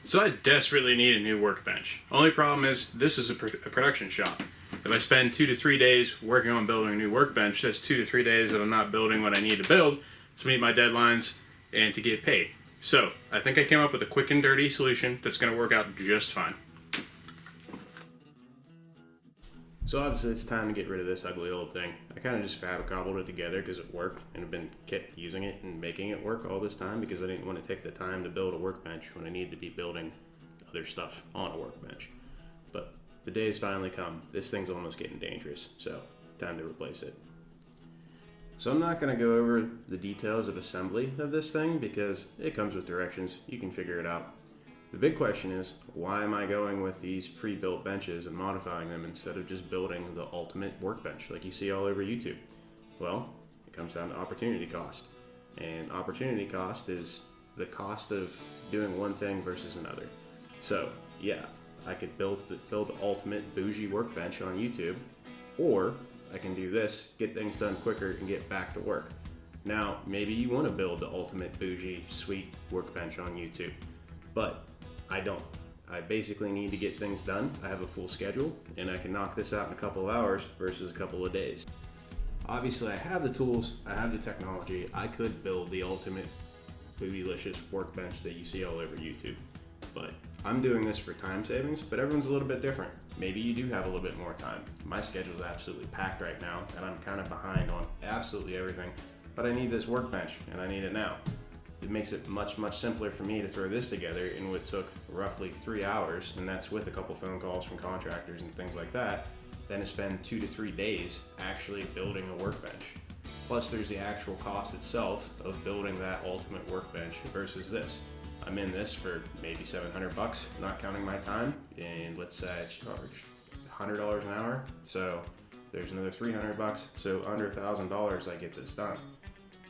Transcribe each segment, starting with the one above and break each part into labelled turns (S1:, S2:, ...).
S1: So I desperately need a new workbench. Only problem is this is a production shop. If I spend 2 to 3 days working on building a new workbench, that's 2 to 3 days that I'm not building what I need to build to meet my deadlines and to get paid. So I think I came up with a quick and dirty solution that's going to work out just fine. So obviously it's time to get rid of this ugly old thing. I kind of just cobbled it together because it worked, and I've been kept using it and making it work all this time because I didn't want to take the time to build a workbench when I needed to be building other stuff on a workbench. But the day's finally come. This thing's almost getting dangerous, so time to replace it. So I'm not going to go over the details of assembly of this thing because it comes with directions. You can figure it out. The big question is, why am I going with these pre-built benches and modifying them instead of just building the ultimate workbench like you see all over YouTube? Well, it comes down to opportunity cost. And opportunity cost is the cost of doing one thing versus another. So, yeah, I could build the ultimate bougie workbench on YouTube, or I can do this, get things done quicker, and get back to work. Now, maybe you want to build the ultimate bougie, sweet workbench on YouTube, but I don't. I basically need to get things done. I have a full schedule, and I can knock this out in a couple of hours versus a couple of days. Obviously, I have the tools, I have the technology. I could build the ultimate bootylicious workbench that you see all over YouTube, but I'm doing this for time savings, but everyone's a little bit different. Maybe you do have a little bit more time. My schedule's absolutely packed right now, and I'm kind of behind on absolutely everything, but I need this workbench, and I need it now. It makes it much, much simpler for me to throw this together in what took roughly 3 hours, and that's with a couple phone calls from contractors and things like that, than to spend 2 to 3 days actually building a workbench. Plus there's the actual cost itself of building that ultimate workbench versus this. I'm in this for maybe $700, not counting my time, and let's say I charge $100 an hour, so there's another $300, so under $1,000 I get this done.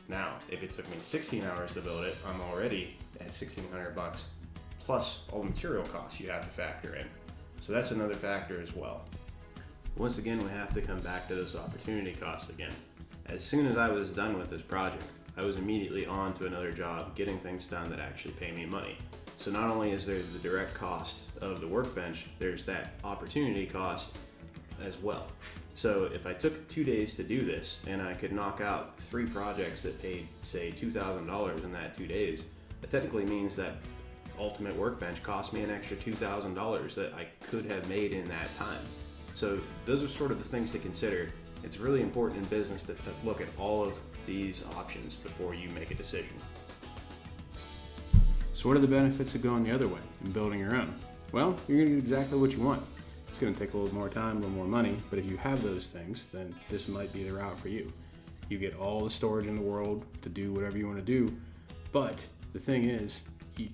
S1: Now, if it took me 16 hours to build it, I'm already at $1,600 plus all the material costs you have to factor in. So that's another factor as well. Once again, we have to come back to this opportunity cost again. As soon as I was done with this project, I was immediately on to another job, getting things done that actually pay me money. So not only is there the direct cost of the workbench, there's that opportunity cost as well. So if I took 2 days to do this and I could knock out 3 projects that paid, say, $2,000 in that 2 days, that technically means that ultimate workbench cost me an extra $2,000 that I could have made in that time. So those are sort of the things to consider. It's really important in business to look at all of these options before you make a decision. So what are the benefits of going the other way and building your own? Well, you're going to do exactly what you want. It's going to take a little more time, a little more money, but if you have those things, then this might be the route for you. You get all the storage in the world to do whatever you want to do, but the thing is, you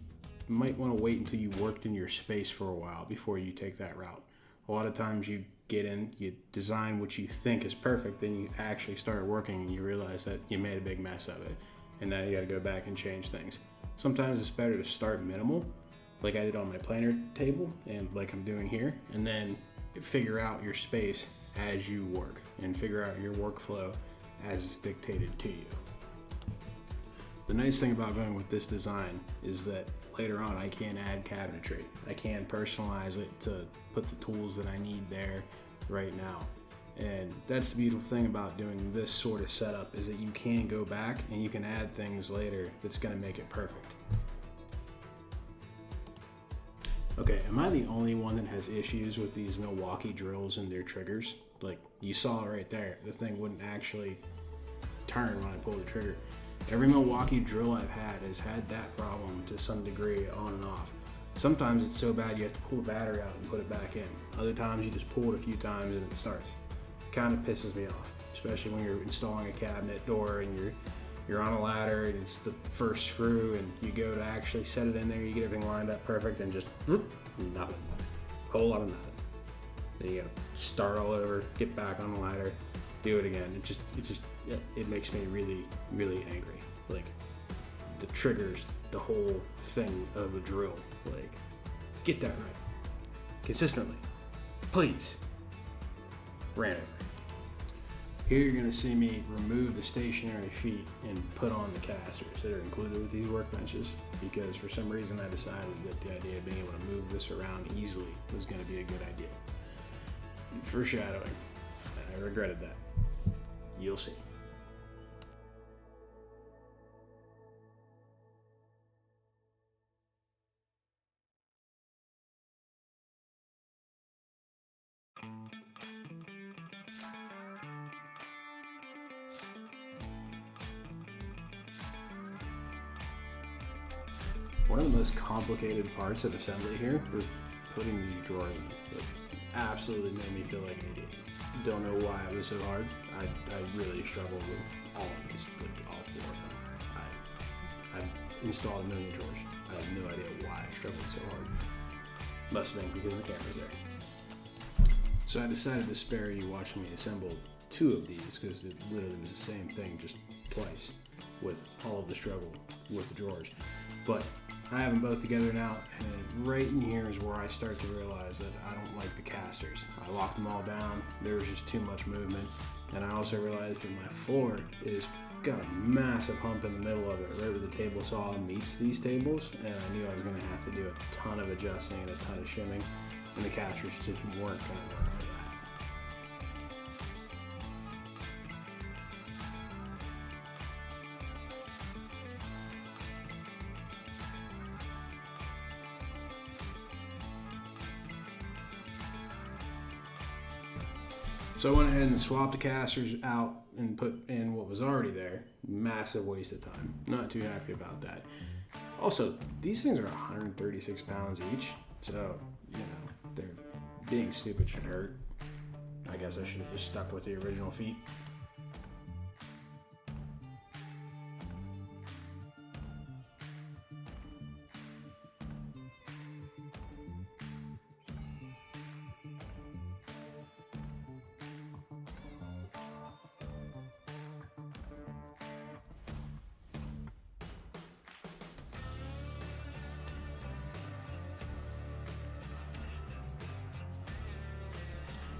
S1: might want to wait until you worked in your space for a while before you take that route. A lot of times you get in, you design what you think is perfect, then you actually start working and you realize that you made a big mess of it, and now you got to go back and change things. Sometimes it's better to start minimal, like I did on my planer table and like I'm doing here, and then figure out your space as you work and figure out your workflow as it's dictated to you. The nice thing about going with this design is that later on I can add cabinetry. I can personalize it to put the tools that I need there right now. And that's the beautiful thing about doing this sort of setup, is that you can go back and you can add things later that's going to make it perfect. Okay, am I the only one that has issues with these Milwaukee drills and their triggers? Like you saw right there, the thing wouldn't actually turn when I pulled the trigger. Every Milwaukee drill I've had has had that problem to some degree, on and off. Sometimes it's so bad you have to pull the battery out and put it back in. Other times you just pull it a few times and it starts. Kind of pisses me off, especially when you're installing a cabinet door and you're on a ladder and it's the first screw and you go to actually set it in there, you get everything lined up perfect and just nothing. Whole lot of nothing. Then you gotta start all over, get back on the ladder, do it again. It makes me really, really angry. Like the triggers, the whole thing of a drill. Like, get that right. Consistently. Please. Ran over. Here you're going to see me remove the stationary feet and put on the casters that are included with these workbenches, because for some reason I decided that the idea of being able to move this around easily was going to be a good idea. Foreshadowing. I regretted that. You'll see. One of the most complicated parts of assembly here was putting these drawers in. It absolutely made me feel like an idiot. Don't know why it was so hard. I really struggled with all of these, like all four of them. I've installed a million drawers. I have no idea why I struggled so hard. Must have been because the camera's there. So I decided to spare you watching me assemble two of these, because it literally was the same thing, just twice, with all of the struggle with the drawers. But I have them both together now, and right in here is where I start to realize that I don't like the casters. I locked them all down, there was just too much movement, and I also realized that my floor is got a massive hump in the middle of it, right where the table saw meets these tables, and I knew I was going to have to do a ton of adjusting and a ton of shimming, and the casters just weren't going to work for that. So I went ahead and swapped the casters out and put in what was already there. Massive waste of time. Not too happy about that. Also, these things are 136 pounds each, so, you know, they're being stupid should hurt. I guess I should have just stuck with the original feet.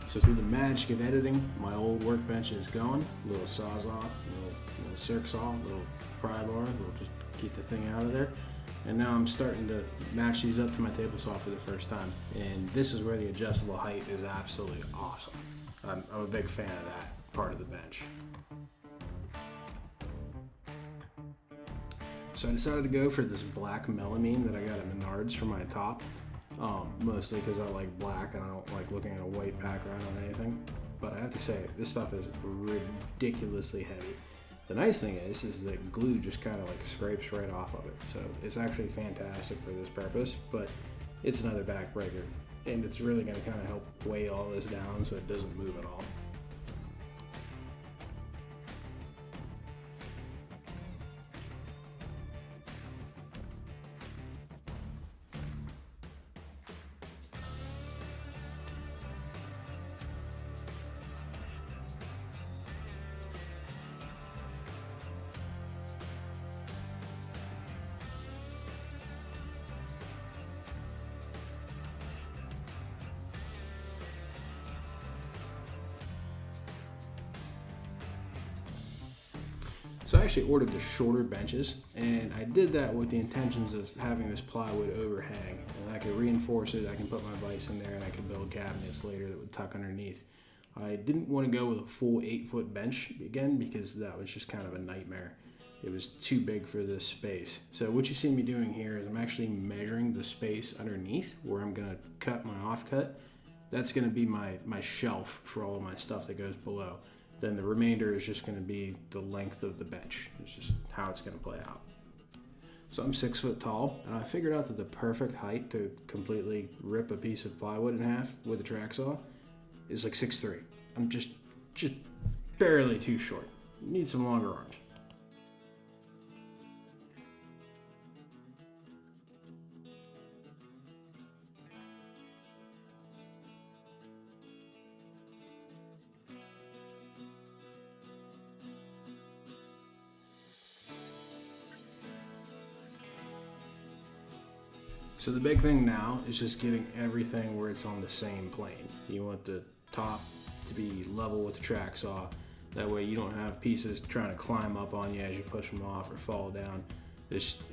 S1: So through the magic of editing, my old workbench is gone. Little sawzall, little circ saw, little pry bar, little just keep the thing out of there. And now I'm starting to match these up to my table saw for the first time. And this is where the adjustable height is absolutely awesome. I'm a big fan of that part of the bench. So I decided to go for this black melamine that I got at Menards for my top. Mostly because I like black and I don't like looking at a white background on anything. But I have to say, this stuff is ridiculously heavy. The nice thing is that glue just kind of like scrapes right off of it. So it's actually fantastic for this purpose, but it's another backbreaker. And it's really going to kind of help weigh all this down so it doesn't move at all. So I actually ordered the shorter benches, and I did that with the intentions of having this plywood overhang, and I could reinforce it, I can put my vise in there, and I can build cabinets later that would tuck underneath. I didn't want to go with a full 8-foot bench again because that was just kind of a nightmare. It was too big for this space. So what you see me doing here is I'm actually measuring the space underneath where I'm going to cut my offcut. That's going to be my shelf for all of my stuff that goes below. Then the remainder is just going to be the length of the bench. It's just how it's going to play out. So I'm 6 foot tall, and I figured out that the perfect height to completely rip a piece of plywood in half with a track saw is like 6'3". I'm just barely too short. Need some longer arms. So the big thing now is just getting everything where it's on the same plane. You want the top to be level with the track saw,
S2: That way you don't have pieces trying to climb up on you as you push them off or fall down.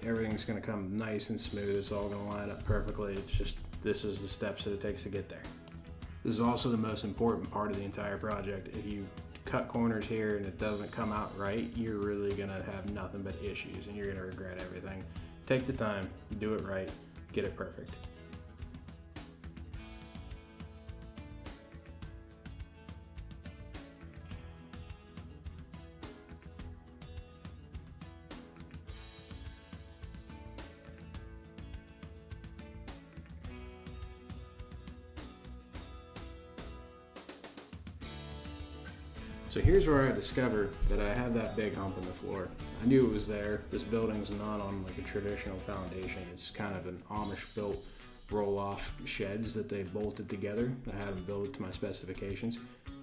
S2: Everything's going to come nice and smooth. It's all going to line up perfectly. It's just, this is the steps that it takes to get there. This is also the most important part of the entire project. If you cut corners here and it doesn't come out right, you're really going to have nothing but issues and you're going to regret everything. Take the time, do it right, get it perfect. So here's where I discovered that I have that big hump in the floor. I knew it was there. This building's not on like a traditional foundation. It's kind of an Amish built roll-off sheds that they bolted together. I had them build it to my specifications.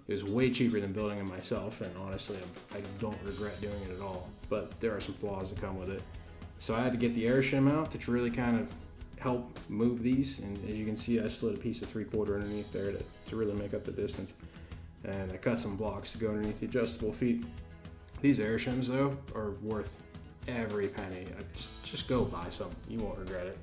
S2: It was way cheaper than building it myself, and honestly, I don't regret doing it at all. But there are some flaws that come with it. So I had to get the air shim out to really kind of help move these. And as you can see, I slid a piece of 3/4 underneath there to really make up the distance. And I cut some blocks to go underneath the adjustable feet. These air shims though are worth every penny. Just go buy some, you won't regret it.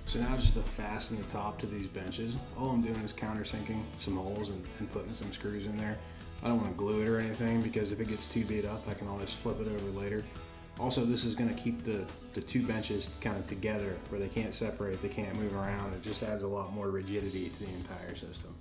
S2: So now just to fasten the top to these benches, all I'm doing is countersinking some holes and putting some screws in there. I don't want to glue it or anything because if it gets too beat up, I can always flip it over later. Also, this is going to keep the two benches kind of together where they can't separate, they can't move around. It just adds a lot more rigidity to the entire system.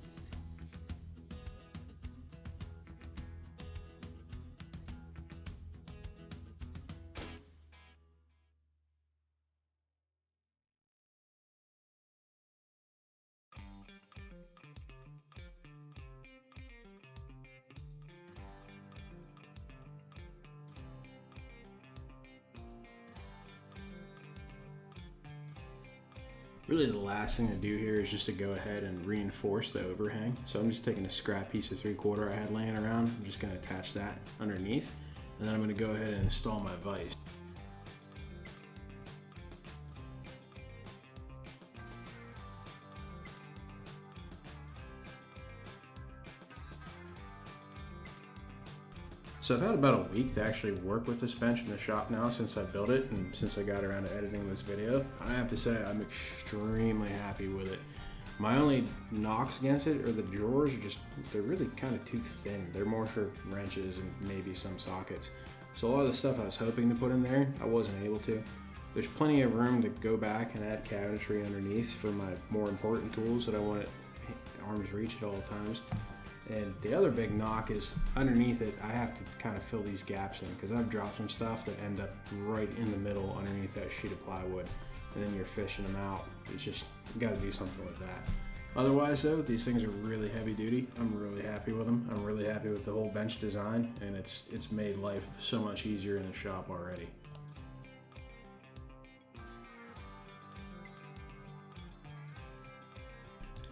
S2: Really the last thing to do here is just to go ahead and reinforce the overhang. So I'm just taking a scrap piece of 3/4 I had laying around. I'm just going to attach that underneath, and then I'm going to go ahead and install my vise. So I've had about a week to actually work with this bench in the shop now since I built it and since I got around to editing this video. I have to say I'm extremely happy with it. My only knocks against it are the drawers are they're really kind of too thin. They're more for wrenches and maybe some sockets. So a lot of the stuff I was hoping to put in there, I wasn't able to. There's plenty of room to go back and add cabinetry underneath for my more important tools that I want at arm's reach at all times. And the other big knock is underneath it, I have to kind of fill these gaps in because I've dropped some stuff that end up right in the middle underneath that sheet of plywood, and then you're fishing them out. It's just, you got to do something with that. Otherwise though, these things are really heavy duty. I'm really happy with them. I'm really happy with the whole bench design, and it's made life so much easier in the shop already.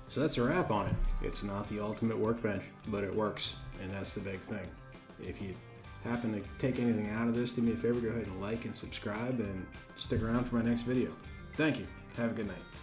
S2: So that's a wrap on it. It's not the ultimate workbench, but it works, and that's the big thing. If you happen to take anything out of this, do me a favor, go ahead and like and subscribe and stick around for my next video. Thank you. Have a good night.